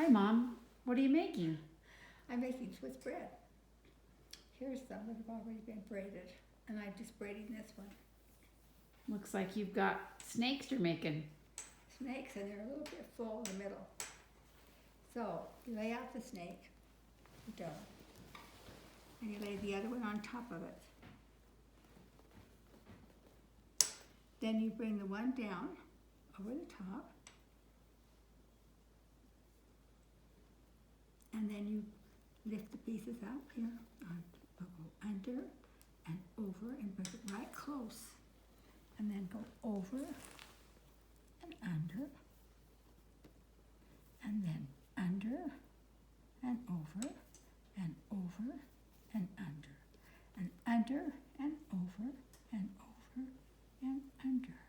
Hi, Mom. What are you making? I'm making Swiss bread. Here's some that have already been braided, and I'm just braiding this one. Looks like you've got snakes you're making. Snakes, and they're a little bit full in the middle. So you lay out the snake, the dough, and you lay the other one on top of it. Then you bring the one down over the top, and then you lift the pieces up here, go under and over and bring it right close, and then go over and under, and then under and over and over and under and under and over and over and under.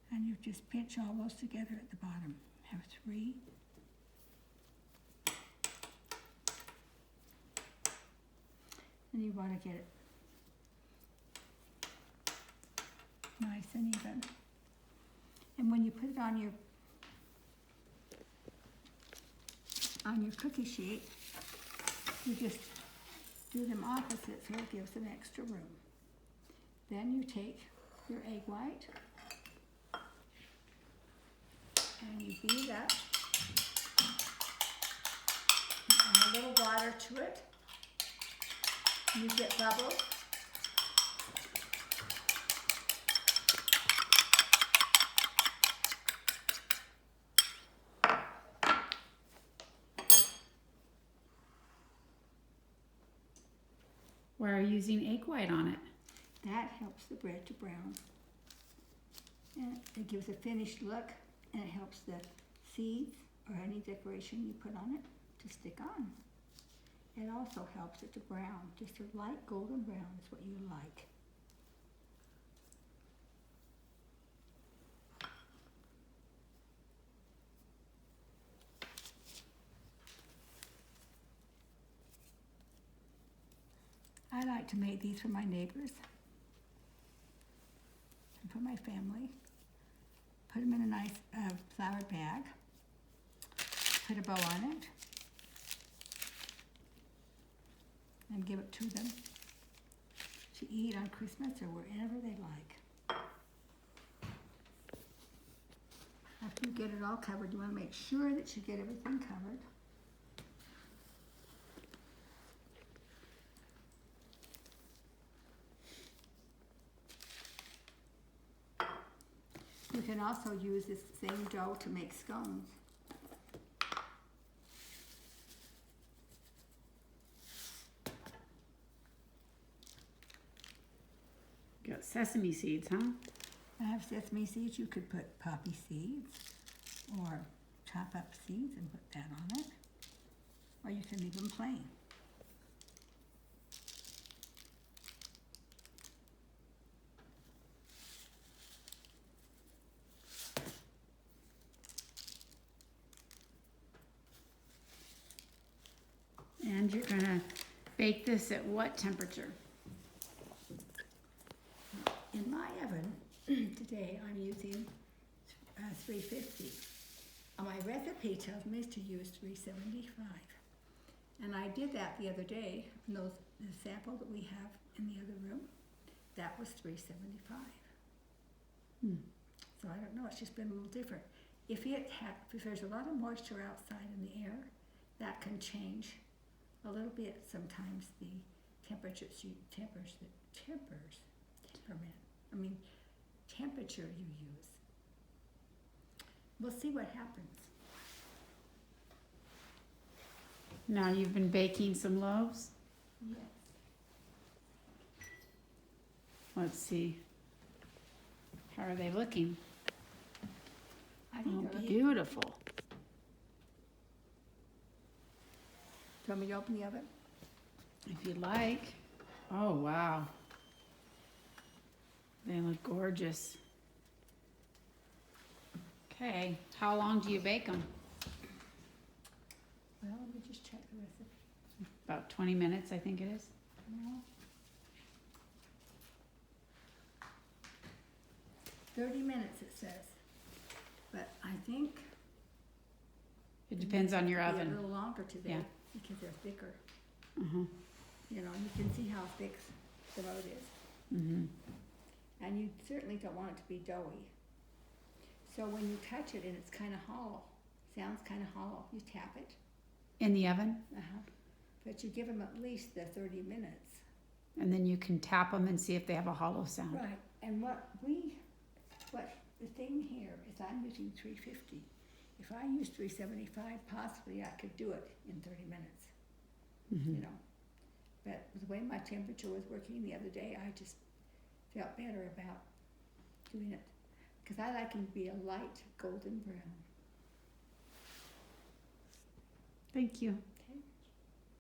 And you just pinch all those together at the bottom. Have 3. And you want to get it nice and even. And when you put it on your cookie sheet, you just do them opposite so it gives them extra room. Then you take your egg white and you beat it up. You add a little water to it. You get bubbles. Why are you using egg white on it? That helps the bread to brown. And it gives a finished look, and it helps the seeds or any decoration you put on it to stick on. It also helps it to brown. Just a light golden brown is what you like. I like to make these for my neighbors and for my family. Put them in a nice flowered bag. Put a bow on it. And give it to them to eat on Christmas or wherever they like. After you get it all covered, you want to make sure that you get everything covered. You can also use this same dough to make scones. Got sesame seeds, huh? I have sesame seeds. You could put poppy seeds or chop up seeds and put that on it. Or you can leave them plain. And you're gonna bake this at what temperature? In my oven, today I'm using 350. My recipe tells me to use 375. And I did that the other day, in the sample that we have in the other room, that was 375. So I don't know, it's just been a little different. If there's a lot of moisture outside in the air, that can change a little bit sometimes the temperature you use. We'll see what happens. Now you've been baking some loaves. Yes. Let's see. How are they looking? I think Oh, they're looking. beautiful. Do you want me to open the oven? If you like. Oh, wow. They look gorgeous. Okay, how long do you bake them? Well, let me just check the recipe. About 20 minutes, I think it is. No. 30 minutes it says. But I think It depends on your Be a oven. little longer today Yeah. because they're thicker. Uh-huh. You know, you can see how thick the load is. Mm-hmm. And you certainly don't want it to be doughy. So when you touch it and it's kind of hollow, sounds kind of hollow, you tap it. In the oven, But you give them at least the 30 minutes. and then you can tap them and see if they have a hollow sound. Right. And what the thing here is I'm using 350. If I use 375, possibly I could do it in 30 minutes. Mm-hmm. You know. But the way my temperature was working the other day, I just felt better about doing it. Because I like them to be a light golden brown. Thank you.